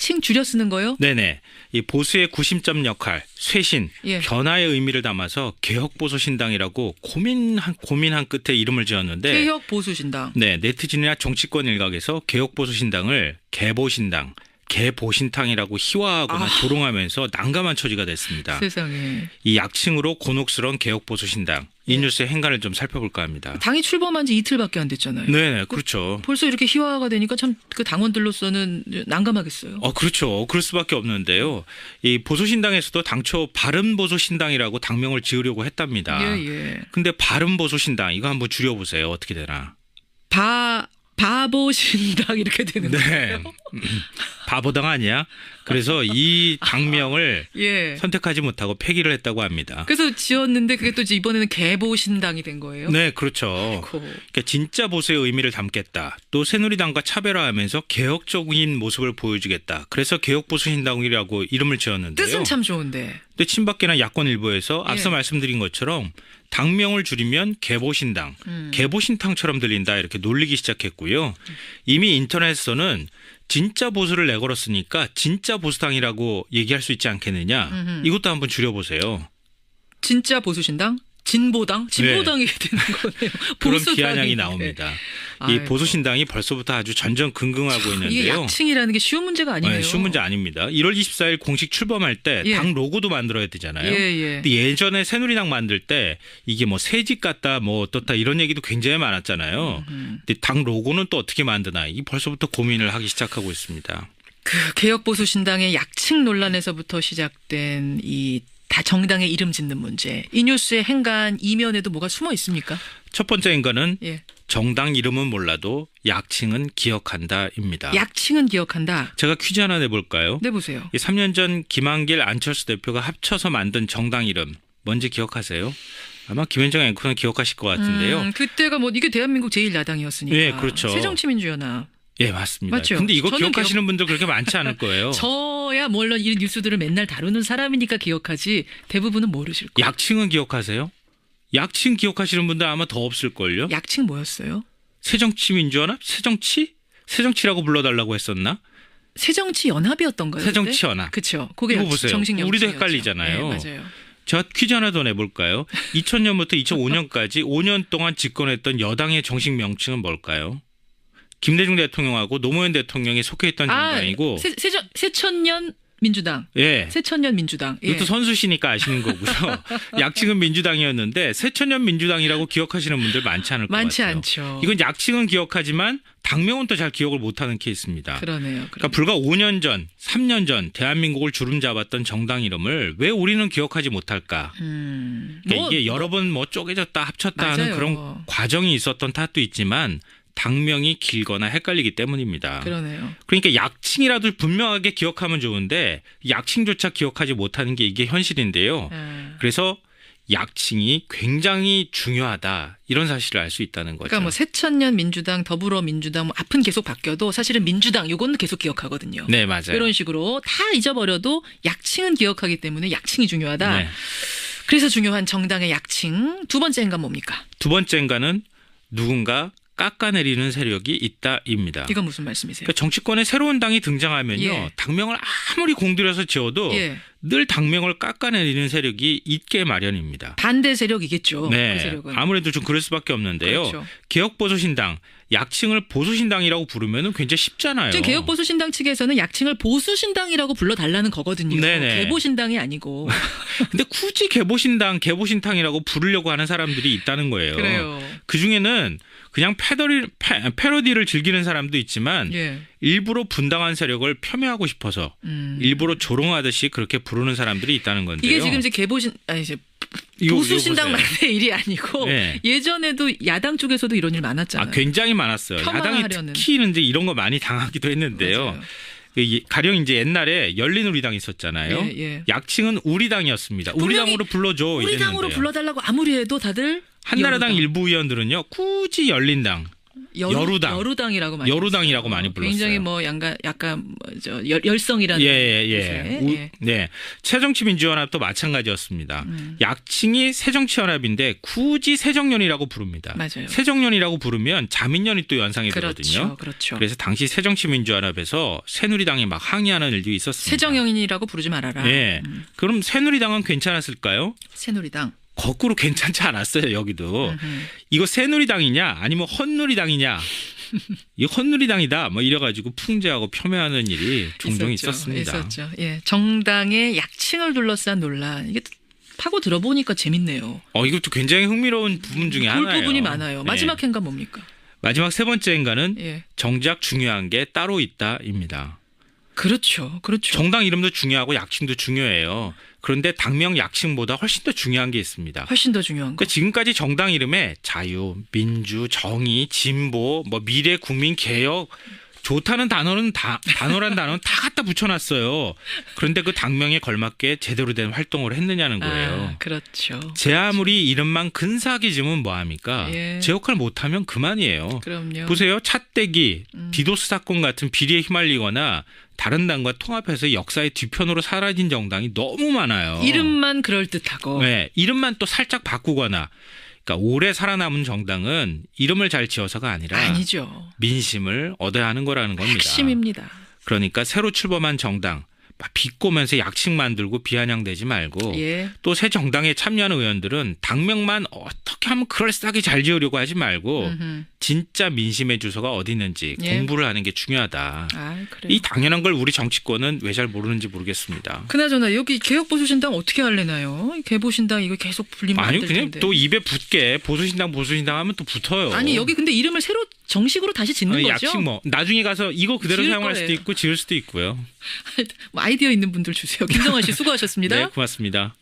약칭 줄여 쓰는 거요? 네네. 이 보수의 구심점 역할, 쇄신, 예. 변화의 의미를 담아서 개혁보수신당이라고 고민한 끝에 이름을 지었는데 개혁보수신당. 네, 네티즌이나 정치권 일각에서 개혁보수신당을 개보신당, 개보신탕이라고 희화하거나 조롱하면서 난감한 처지가 됐습니다. 세상에. 이 약칭으로 곤혹스러운 개혁보수신당, 이 뉴스의 행간을 좀 살펴볼까 합니다. 당이 출범한 지 이틀밖에 안 됐잖아요. 네, 그렇죠. 벌써 이렇게 희화화가 되니까 참 그 당원들로서는 난감하겠어요. 그렇죠. 그럴 수밖에 없는데요. 이 보수신당에서도 당초 바른보수신당이라고 당명을 지으려고 했답니다. 예. 근데 바른보수신당 이거 한번 줄여보세요. 어떻게 되나? 바보신당 이렇게 되는 네. 거예요. 바보당 아니야? 그래서 이 당명을 예. 선택하지 못하고 폐기를 했다고 합니다. 그래서 지었는데 그게 또 이번에는 개보신당이 된 거예요. 네, 그렇죠. 그러니까 진짜 보수의 의미를 담겠다. 또 새누리당과 차별화하면서 개혁적인 모습을 보여주겠다. 그래서 개혁보수신당이라고 이름을 지었는데요. 뜻은 참 좋은데. 근데 친박계나 야권 일부에서 앞서 예. 말씀드린 것처럼 당명을 줄이면 개보신당, 개보신탕처럼 들린다 이렇게 놀리기 시작했고요. 이미 인터넷에서는 진짜 보수를 내걸었으니까 진짜 보수당이라고 얘기할 수 있지 않겠느냐. 이것도 한번 줄여보세요. 진짜 보수신당? 진보당? 진보당이 되는 거네요. 그런 보수당인데. 비아냥이 나옵니다. 이 아이고. 보수신당이 벌써부터 아주 전전긍긍하고 이게 있는데요. 약칭이라는 게 쉬운 문제가 아니네요. 네, 쉬운 문제 아닙니다. 1월 24일 공식 출범할 때 당 예. 로고도 만들어야 되잖아요. 예. 근데 예전에 새누리당 만들 때 이게 뭐 새집 같다 뭐 어떻다 이런 얘기도 굉장히 많았잖아요. 근데 당 로고는 또 어떻게 만드나 이게 벌써부터 고민을 하기 시작하고 있습니다. 그 개혁보수신당의 약칭 논란에서부터 시작된 이 다 정당의 이름 짓는 문제. 이 뉴스의 행간 이면에도 뭐가 숨어 있습니까? 첫 번째 인간은 예. 정당 이름은 몰라도 약칭은 기억한다입니다. 약칭은 기억한다. 제가 퀴즈 하나 내볼까요? 내보세요. 3년 전 김한길, 안철수 대표가 합쳐서 만든 정당 이름 뭔지 기억하세요? 아마 김현정 앵커는 기억하실 것 같은데요. 그때가 뭐 이게 대한민국 제1야당이었으니까. 예, 그렇죠. 새정치민주연합. 예, 맞습니다. 맞죠? 근데 이거 저는 기억하시는 분들 그렇게 많지 않을 거예요. 저야 물론 이 뉴스들을 맨날 다루는 사람이니까 기억하지 대부분은 모르실 거예요. 약칭은 기억하세요? 약칭 기억하시는 분들 아마 더 없을걸요? 약칭 뭐였어요? 새정치민주연합? 새정치라고 불러달라고 했었나? 새정치연합이었던가요? 새정치연합. 그렇죠. 그게 이거 보세요. 정식 우리도 명칭이었죠. 헷갈리잖아요. 네, 맞아요. 제가 퀴즈 하나 더 내볼까요? 2000년부터 2005년까지 5년 동안 집권했던 여당의 정식 명칭은 뭘까요? 김대중 대통령하고 노무현 대통령이 속해 있던 정당이고 새천년 민주당. 예. 새천년 민주당. 예. 이것도 선수시니까 아시는 거고요. 약칭은 민주당이었는데 새천년 민주당이라고 기억하시는 분들 많지 않을 것 많지 같아요. 않죠. 이건 약칭은 기억하지만 당명은 또 잘 기억을 못하는 케이스입니다. 그러네요. 그러니까 불과 5년 전, 3년 전 대한민국을 주름잡았던 정당 이름을 왜 우리는 기억하지 못할까? 그러니까 이게 여러 번 뭐 쪼개졌다 합쳤다 하는 맞아요. 그런 과정이 있었던 탓도 있지만 당명이 길거나 헷갈리기 때문입니다. 그러네요. 그러니까 약칭이라도 분명하게 기억하면 좋은데 약칭조차 기억하지 못하는 게 이게 현실인데요. 그래서 약칭이 굉장히 중요하다 이런 사실을 알 수 있다는 거죠. 그러니까 뭐 새천년 민주당, 더불어민주당 뭐 앞은 계속 바뀌어도 사실은 민주당 요거는 계속 기억하거든요. 네, 맞아요. 이런 식으로 다 잊어버려도 약칭은 기억하기 때문에 약칭이 중요하다. 네. 그래서 중요한 정당의 약칭. 두 번째 인간 뭡니까? 두 번째인가는 누군가 깎아내리는 세력이 있다입니다. 이건 무슨 말씀이세요? 그러니까 정치권에 새로운 당이 등장하면요. 예. 당명을 아무리 공들여서 지어도 예. 늘 당명을 깎아내리는 세력이 있게 마련입니다. 반대 세력이겠죠. 네, 그 세력은. 아무래도 좀 그럴 수밖에 없는데요. 그렇죠. 개혁보수신당, 약칭을 보수신당이라고 부르면 굉장히 쉽잖아요. 지금 개혁보수신당 측에서는 약칭을 보수신당이라고 불러달라는 거거든요. 네네. 개보신당이 아니고. 근데 굳이 개보신당, 개보신탕이라고 부르려고 하는 사람들이 있다는 거예요. 그래요. 그중에는 그냥 패러디를 즐기는 사람도 있지만 예. 일부러 분당한 세력을 폄훼하고 싶어서 일부러 조롱하듯이 그렇게 부르는 사람들이 있다는 건데요. 이게 지금 이제 보수신당만의 일이 아니고 네. 예전에도 야당 쪽에서도 이런 일 많았잖아요. 굉장히 많았어요. 야당이 폄하하려는. 특히 이제 이런 거 많이 당하기도 했는데요. 맞아요. 가령 이제 옛날에 열린우리당 있었잖아요. 예. 약칭은 우리당이었습니다. 분명히 우리당으로 불러줘 우리 이랬는데요. 당으로 불러달라고 아무리 해도 다들 한나라당 여당. 일부 의원들은요. 굳이 열린당. 여루당. 여루당이라고 많이 여루당이라고 많이 불렀어요. 굉장히 뭐 약간 열성이라는 예. 뜻의. 네. 새정치민주연합도 마찬가지였습니다. 약칭이 새정치연합인데 굳이 새정년이라고 부릅니다. 맞아요. 새정년이라고 부르면 자민련이 또 연상이 되거든요. 그렇죠. 그래서 당시 새정치민주연합에서 새누리당이 막 항의하는 일도 있었습니다. 새정연이라고 부르지 말아라. 예. 그럼 새누리당은 괜찮았을까요? 새누리당. 거꾸로 괜찮지 않았어요. 여기도. 이거 새누리당이냐 아니면 헛누리당이냐. 이 헛누리당이다. 뭐 이래가지고 풍자하고 폄훼하는 일이 종종 있었습니다. 있었죠. 예, 정당의 약칭을 둘러싼 논란. 이게 파고 들어보니까 재밌네요. 이것도 굉장히 흥미로운 부분 중에 볼 하나예요. 부분이 많아요. 마지막 네. 행가 뭡니까? 마지막 세 번째 행가는 예. 정작 중요한 게 따로 있다입니다. 그렇죠. 정당 이름도 중요하고 약칭도 중요해요. 그런데 당명 약칭보다 훨씬 더 중요한 게 있습니다. 훨씬 더 중요한 거. 그러니까 지금까지 정당 이름에 자유, 민주, 정의, 진보, 뭐 미래, 국민, 개혁 좋다는 단어란 단어는 다 갖다 붙여놨어요. 그런데 그 당명에 걸맞게 제대로 된 활동을 했느냐는 거예요. 그렇죠. 제 아무리 이름만 근사하게 지으면 뭐합니까? 예. 제 역할 못하면 그만이에요. 그럼요. 보세요. 차떼기, 디도스 사건 같은 비리에 휘말리거나 다른 당과 통합해서 역사의 뒤편으로 사라진 정당이 너무 많아요. 이름만 그럴듯하고. 네, 이름만 또 살짝 바꾸거나. 그러니까 오래 살아남은 정당은 이름을 잘 지어서가 아니라 아니죠. 민심을 얻어야 하는 거라는 겁니다. 핵심입니다. 그러니까 새로 출범한 정당 비꼬면서 약칭 만들고 비아냥대지 말고 예. 또 새 정당에 참여하는 의원들은 당명만 어떻게 하면 그럴싸하게 잘 지으려고 하지 말고 진짜 민심의 주소가 어디 있는지 예. 공부를 하는 게 중요하다. 그래요. 이 당연한 걸 우리 정치권은 왜 잘 모르는지 모르겠습니다. 그나저나 여기 개혁보수신당 어떻게 할래나요? 개보신당 이거 계속 불리면 안 아니 될 그냥 텐데. 또 입에 붙게 보수신당 하면 또 붙어요. 아니 여기 근데 이름을 새로 정식으로 다시 짓는 거죠? 약칭 뭐 나중에 가서 이거 그대로 지을 사용할 거예요. 수도 있고 지을 수도 있고요. 뭐 아이디어 있는 분들 주세요. 김성환 씨 수고하셨습니다. 네, 고맙습니다.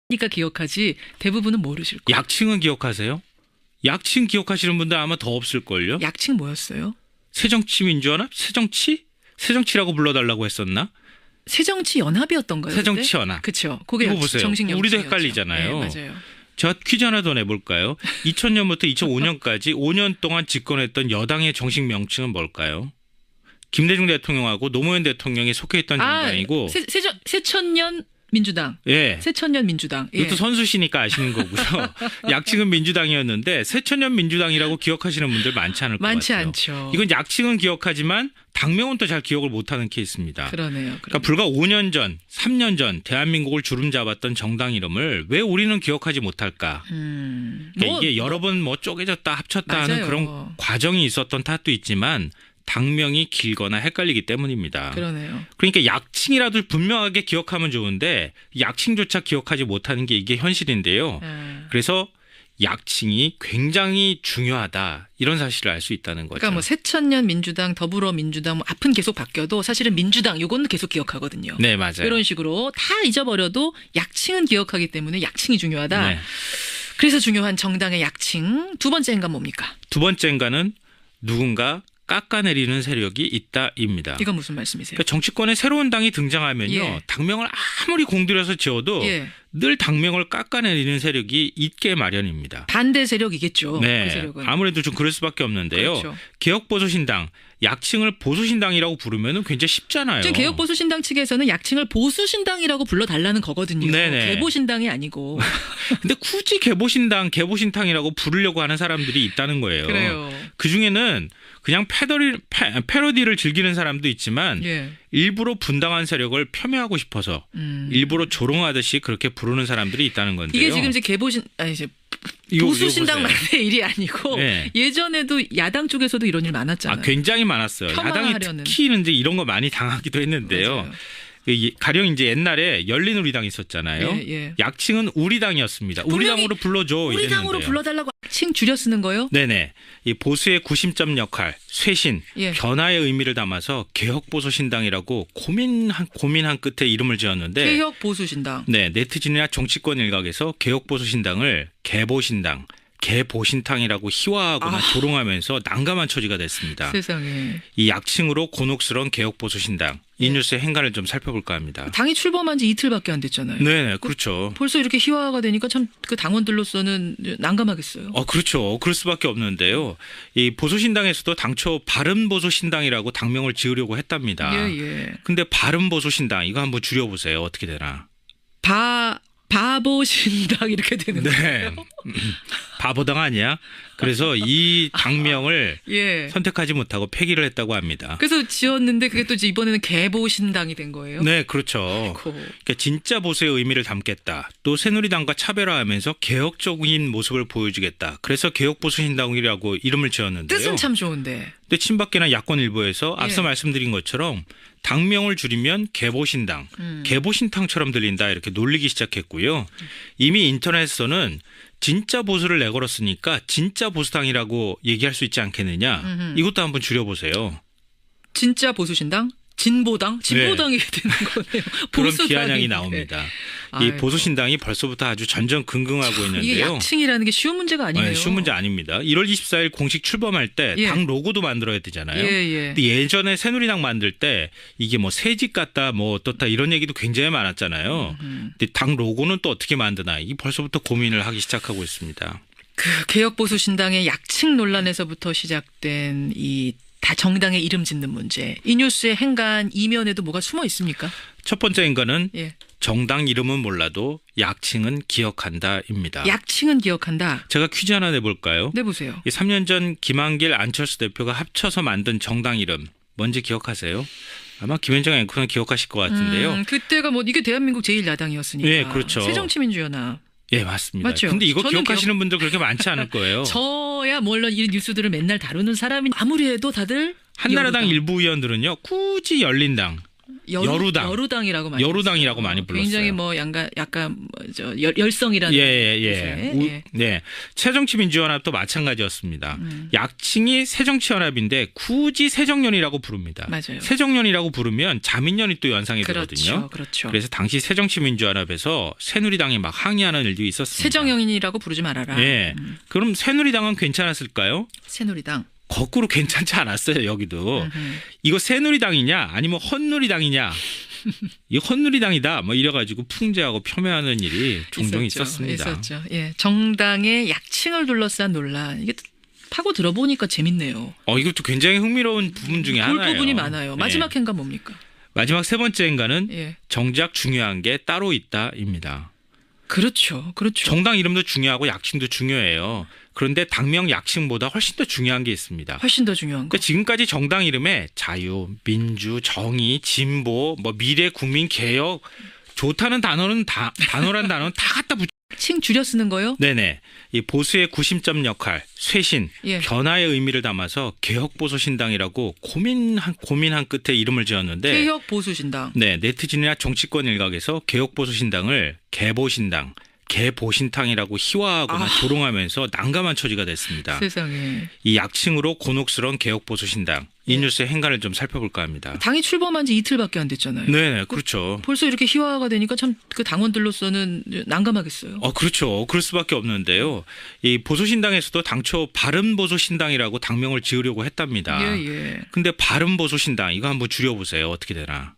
그러니까 기억하지 대부분은 모르실 거예요. 약칭은 기억하세요? 약칭 기억하시는 분들 아마 더 없을걸요? 약칭 뭐였어요? 새정치민주연합? 새정치라고 불러달라고 했었나? 새정치연합이었던가요? 새정치연합. 그렇죠. 그게 이거 보세요. 정식 우리도 명칭이었죠. 헷갈리잖아요. 네, 맞아요. 제가 퀴즈 하나 더 내볼까요? 2000년부터 2005년까지 5년 동안 집권했던 여당의 정식 명칭은 뭘까요? 김대중 대통령하고 노무현 대통령이 속해 있던 정당이고 새천년 민주당. 예. 새천년 민주당. 예. 이것도 선수시니까 아시는 거고요. 약칭은 민주당이었는데 새천년 민주당이라고 기억하시는 분들 많지 않을 것 많지 같아요. 않죠. 이건 약칭은 기억하지만 당명은 또 잘 기억을 못하는 케이스입니다. 그러네요. 그러니까 불과 5년 전, 3년 전 대한민국을 주름잡았던 정당 이름을 왜 우리는 기억하지 못할까? 그러니까 이게 여러 번 뭐 쪼개졌다 합쳤다 하는 맞아요. 그런 과정이 있었던 탓도 있지만 당명이 길거나 헷갈리기 때문입니다. 그러네요. 그러니까 약칭이라도 분명하게 기억하면 좋은데 약칭조차 기억하지 못하는 게 이게 현실인데요. 그래서 약칭이 굉장히 중요하다 이런 사실을 알 수 있다는 거죠. 그러니까 뭐 새천년 민주당, 더불어민주당 뭐 앞은 계속 바뀌어도 사실은 민주당 요거는 계속 기억하거든요. 네, 맞아요. 이런 식으로 다 잊어버려도 약칭은 기억하기 때문에 약칭이 중요하다. 네. 그래서 중요한 정당의 약칭. 두 번째 행간 뭡니까? 두 번째인가는 누군가 깎아내리는 세력이 있다입니다. 이건 무슨 말씀이세요? 그러니까 정치권에 새로운 당이 등장하면요. 예. 당명을 아무리 공들여서 지어도 예. 늘 당명을 깎아내리는 세력이 있게 마련입니다. 반대 세력이겠죠. 그 네, 세력은. 아무래도 좀 그럴 수밖에 없는데요. 그렇죠. 개혁보수신당, 약칭을 보수신당이라고 부르면 굉장히 쉽잖아요. 지금 개혁보수신당 측에서는 약칭을 보수신당이라고 불러달라는 거거든요. 네네. 개보신당이 아니고. 근데 굳이 개보신당이라고 부르려고 하는 사람들이 있다는 거예요. 그래요. 그중에는 그냥 패러디를 즐기는 사람도 있지만 예. 일부러 분당한 세력을 폄훼하고 싶어서 일부러 조롱하듯이 그렇게 부르는 사람들이 있다는 건데요. 이게 지금 이제 이제 이거 보수신당만의 보세요. 일이 아니고 네. 예전에도 야당 쪽에서도 이런 일 많았잖아요. 굉장히 많았어요. 야당이 폄하하려는. 특히 이제 이런 거 많이 당하기도 했는데요. 맞아요. 가령 이제 옛날에 열린우리당 있었잖아요. 예, 예. 약칭은 우리당이었습니다. 분명히 우리당으로 불러줘 우리 당으로 이랬는데요. 불러달라고 약칭 줄여 쓰는 거요? 네네. 이 보수의 구심점 역할, 쇄신, 예. 변화의 의미를 담아서 개혁보수신당이라고 고민한 끝에 이름을 지었는데 개혁보수신당. 네, 네티즌이나 정치권 일각에서 개혁보수신당을 개보신당, 개보신탕이라고 희화하거나 조롱하면서 난감한 처지가 됐습니다. 세상에. 이 약칭으로 곤혹스러운 개혁보수신당 이 뉴스의 행간을 좀 살펴볼까 합니다. 당이 출범한 지 이틀밖에 안 됐잖아요. 네, 그렇죠. 벌써 이렇게 희화화가 되니까 참 그 당원들로서는 난감하겠어요. 그렇죠. 그럴 수밖에 없는데요. 이 보수신당에서도 당초 바른보수신당이라고 당명을 지으려고 했답니다. 예. 근데 바른보수신당 이거 한번 줄여보세요. 어떻게 되나? 바보신당 이렇게 되는 네. 거예요. 바보당 아니야? 그래서 이 당명을 예. 선택하지 못하고 폐기를 했다고 합니다. 그래서 지었는데 그게 또 이제 이번에는 개보신당이 된 거예요. 네, 그렇죠. 그러니까 진짜 보수의 의미를 담겠다. 또 새누리당과 차별화하면서 개혁적인 모습을 보여주겠다. 그래서 개혁보수신당이라고 이름을 지었는데요. 뜻은 참 좋은데. 근데 친박계나 야권 일부에서 앞서 예. 말씀드린 것처럼 당명을 줄이면 개보신당, 개보신탕처럼 들린다 이렇게 놀리기 시작했고요. 이미 인터넷에서는 진짜 보수를 내걸었으니까 진짜 보수당이라고 얘기할 수 있지 않겠느냐. 이것도 한번 줄여보세요. 진짜 보수신당? 진보당? 진보당이 되는 거네요. 그런 보수당인데. 비아냥이 나옵니다. 이 아이고. 보수신당이 벌써부터 아주 전전긍긍하고 이게 있는데요. 약칭이라는 게 쉬운 문제가 아니네요. 쉬운 문제 아닙니다. 1월 24일 공식 출범할 때 예. 당 로고도 만들어야 되잖아요. 예. 근데 예전에 새누리당 만들 때 이게 뭐 새집 같다 뭐 어떻다 이런 얘기도 굉장히 많았잖아요. 근데 당 로고는 또 어떻게 만드나 이게 벌써부터 고민을 하기 시작하고 있습니다. 그 개혁보수신당의 약칭 논란에서부터 시작된 이 다 정당의 이름 짓는 문제. 이 뉴스의 행간 이면에도 뭐가 숨어 있습니까? 첫 번째 인간은 예. 정당 이름은 몰라도 약칭은 기억한다입니다. 약칭은 기억한다. 제가 퀴즈 하나 내볼까요? 내보세요. 3년 전 김한길 안철수 대표가 합쳐서 만든 정당 이름 뭔지 기억하세요? 아마 김현정 앵커는 기억하실 것 같은데요. 그때가 뭐 이게 대한민국 제1야당이었으니까. 네, 그렇죠. 새정치민주연합. 예, 맞습니다. 맞죠? 근데 이거 저는 기억하시는 분들 그렇게 많지 않을 거예요. 저야 물론 이 뉴스들을 맨날 다루는 사람이 아무리 해도 다들 한나라당 여루당. 일부 의원들은요. 굳이 열린당, 여루당. 여루당이라고 많이 여루당이라고 불렀어요. 많이 불렀어요. 굉장히 뭐 약간 열성이라는 예. 뜻의. 네. 새정치민주연합도 마찬가지였습니다. 약칭이 새정치연합인데 굳이 새정연이라고 부릅니다. 맞아요. 새정연이라고 부르면 자민연이 또 연상이 되거든요. 그렇죠. 그래서 당시 새정치민주연합에서 새누리당이 막 항의하는 일도 있었습니다. 새정연이라고 부르지 말아라. 예. 그럼 새누리당은 괜찮았을까요? 새누리당. 거꾸로 괜찮지 않았어요. 여기도. 이거 새누리당이냐 아니면 헛누리당이냐. 이 헛누리당이다. 뭐 이래가지고 풍자하고 폄훼하는 일이 종종 있었습니다. 있었죠. 예, 정당의 약칭을 둘러싼 논란. 이게 파고 들어보니까 재밌네요. 이것도 굉장히 흥미로운 부분 중에 볼 하나예요. 부분이 많아요. 네. 마지막 행가 뭡니까? 마지막 세 번째 행간은 예, 정작 중요한 게 따로 있다입니다. 그렇죠. 정당 이름도 중요하고 약칭도 중요해요. 그런데 당명 약칭보다 훨씬 더 중요한 게 있습니다. 훨씬 더 중요한 거. 그러니까 지금까지 정당 이름에 자유, 민주, 정의, 진보, 뭐 미래, 국민, 개혁 좋다는 단어란 단어는 다 갖다 붙여. 칭 줄여 쓰는 거요? 네네. 이 보수의 구심점 역할, 쇄신, 예. 변화의 의미를 담아서 개혁보수신당이라고 고민한 끝에 이름을 지었는데 개혁 보수신당. 네, 네티즌이나 정치권 일각에서 개혁보수신당을 개보신당, 개보신탕이라고 희화하거나 조롱하면서 난감한 처지가 됐습니다. 세상에. 이 약칭으로 곤혹스러운 개혁보수신당 이 예. 뉴스의 행간을 좀 살펴볼까 합니다. 당이 출범한 지 이틀밖에 안 됐잖아요. 네, 그렇죠. 벌써 이렇게 희화화가 되니까 참 그 당원들로서는 난감하겠어요. 그렇죠. 그럴 수밖에 없는데요. 이 보수신당에서도 당초 바른보수신당이라고 당명을 지으려고 했답니다. 예. 근데 바른보수신당 이거 한번 줄여보세요. 어떻게 되나?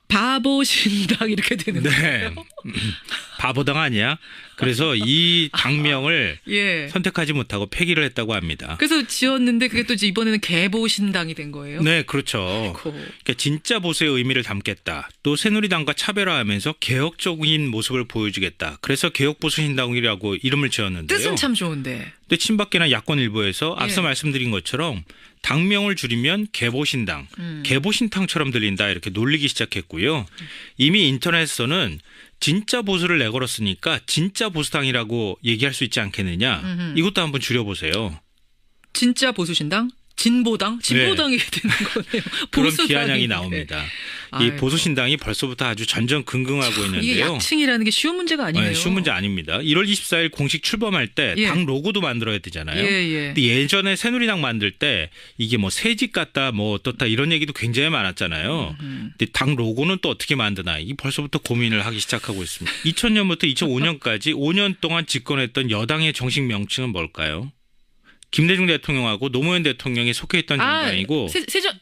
바보신당 이렇게 되는 네. 거예요. 바보당 아니야? 그래서 이 당명을 예. 선택하지 못하고 폐기를 했다고 합니다. 그래서 지었는데 그게 또 이제 이번에는 개보신당이 된 거예요. 네, 그렇죠. 그러니까 진짜 보수의 의미를 담겠다. 또 새누리당과 차별화하면서 개혁적인 모습을 보여주겠다. 그래서 개혁보수신당이라고 이름을 지었는데요. 뜻은 참 좋은데. 근데 친박계나 야권 일부에서 앞서 예. 말씀드린 것처럼 당명을 줄이면 개보신당, 개보신탕처럼 들린다 이렇게 놀리기 시작했고요. 이미 인터넷에서는 진짜 보수를 내걸었으니까 진짜 보수당이라고 얘기할 수 있지 않겠느냐. 이것도 한번 줄여보세요. 진짜 보수신당? 진보당이 되는 거네요. 그런 보수당이. 비아냥이 나옵니다. 이 아이고. 보수신당이 벌써부터 아주 전전긍긍하고 이게 있는데요. 약칭이라는 게 쉬운 문제가 아니네요. 네, 쉬운 문제 아닙니다. 1월 24일 공식 출범할 때 예. 당 로고도 만들어야 되잖아요. 예. 근데 예전에 새누리당 만들 때 이게 뭐 새집 같다 뭐 어떻다 이런 얘기도 굉장히 많았잖아요. 근데 당 로고는 또 어떻게 만드나 이 벌써부터 고민을 하기 시작하고 있습니다. 2000년부터 2005년까지 5년 동안 집권했던 여당의 정식 명칭은 뭘까요? 김대중 대통령하고 노무현 대통령이 속해 있던 정당이고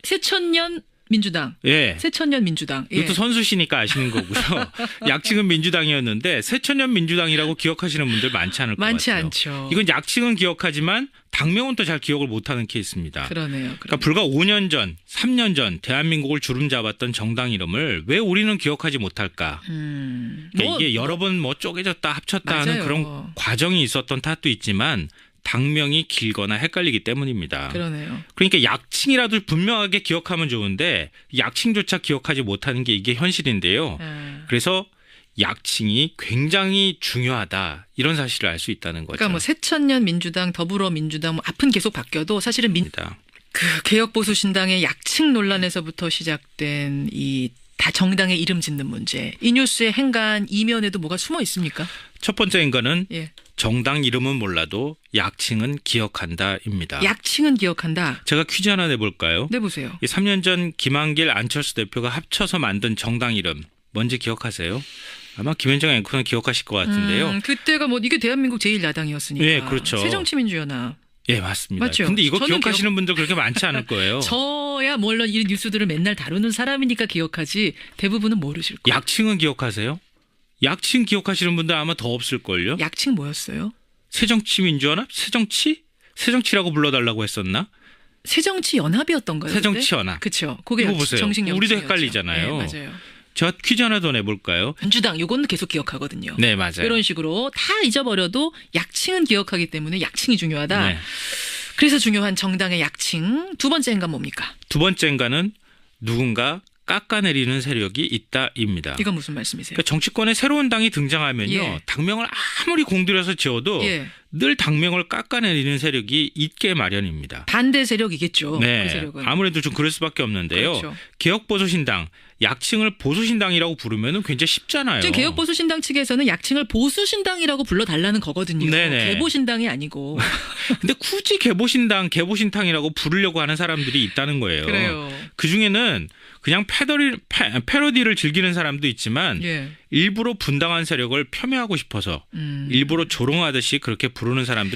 새천년 민주당. 예. 새천년 민주당. 예. 이것도 선수시니까 아시는 거고요. 약칭은 민주당이었는데 새천년 민주당이라고 기억하시는 분들 많지 않을 것 많지 같아요. 않죠. 이건 약칭은 기억하지만 당명은 또 잘 기억을 못하는 케이스입니다. 그러네요. 그러니까 불과 5년 전, 3년 전 대한민국을 주름잡았던 정당 이름을 왜 우리는 기억하지 못할까? 그러니까 이게 여러 번 뭐 쪼개졌다 합쳤다 하는 맞아요. 그런 과정이 있었던 탓도 있지만 당명이 길거나 헷갈리기 때문입니다. 그러네요. 그러니까 약칭이라도 분명하게 기억하면 좋은데 약칭조차 기억하지 못하는 게 이게 현실인데요. 그래서 약칭이 굉장히 중요하다 이런 사실을 알 수 있다는 거죠. 그러니까 뭐 새천년 민주당, 더불어민주당 뭐 앞은 계속 바뀌어도 사실은 그 개혁보수신당의 약칭 논란에서부터 시작된 이 다 정당의 이름 짓는 문제. 이 뉴스의 행간 이면에도 뭐가 숨어 있습니까? 첫 번째 인간은 예. 정당 이름은 몰라도 약칭은 기억한다입니다. 약칭은 기억한다. 제가 퀴즈 하나 내볼까요? 내보세요. 3년 전 김한길, 안철수 대표가 합쳐서 만든 정당 이름 뭔지 기억하세요? 아마 김현정 앵커는 기억하실 것 같은데요. 그때가 뭐 이게 대한민국 제1야당이었으니까. 네, 그렇죠. 새정치민주연합. 예, 맞습니다. 맞죠? 근데 이거 저는 기억하시는 분들 그렇게 많지 않을 거예요. 저야 물론 이 뉴스들을 맨날 다루는 사람이니까 기억하지 대부분은 모르실 거예요. 약칭은 기억하세요? 약칭 기억하시는 분들 아마 더 없을걸요? 약칭 뭐였어요? 새정치민주연합? 새정치라고 불러달라고 했었나? 새정치연합이었던가요? 새정치연합. 그렇죠. 그게 이거 보세요. 정식 우리도 명칭이었죠. 헷갈리잖아요. 네, 맞아요. 제가 퀴즈 하나 더 내볼까요? 민주당 요거는 계속 기억하거든요. 네, 맞아요. 이런 식으로 다 잊어버려도 약칭은 기억하기 때문에 약칭이 중요하다. 네. 그래서 중요한 정당의 약칭. 두 번째 인간 뭡니까? 두 번째인가는 누군가 깎아내리는 세력이 있다입니다. 이건 무슨 말씀이세요? 그러니까 정치권에 새로운 당이 등장하면요. 예. 당명을 아무리 공들여서 지어도 예. 늘 당명을 깎아내리는 세력이 있게 마련입니다. 반대 세력이겠죠. 그 네, 세력은. 아무래도 좀 그럴 수밖에 없는데요. 그렇죠. 개혁보수신당 약칭을 보수신당이라고 부르면 굉장히 쉽잖아요. 지금 개혁보수신당 측에서는 약칭을 보수신당이라고 불러달라는 거거든요. 네네. 개보신당이 아니고. 근데 굳이 개보신당이라고 부르려고 하는 사람들이 있다는 거예요. 그래요. 그중에는 그냥 패러디를 즐기는 사람도 있지만 예. 일부러 분당한 세력을 폄훼하고 싶어서 일부러 조롱하듯이 그렇게 부르는 사람들이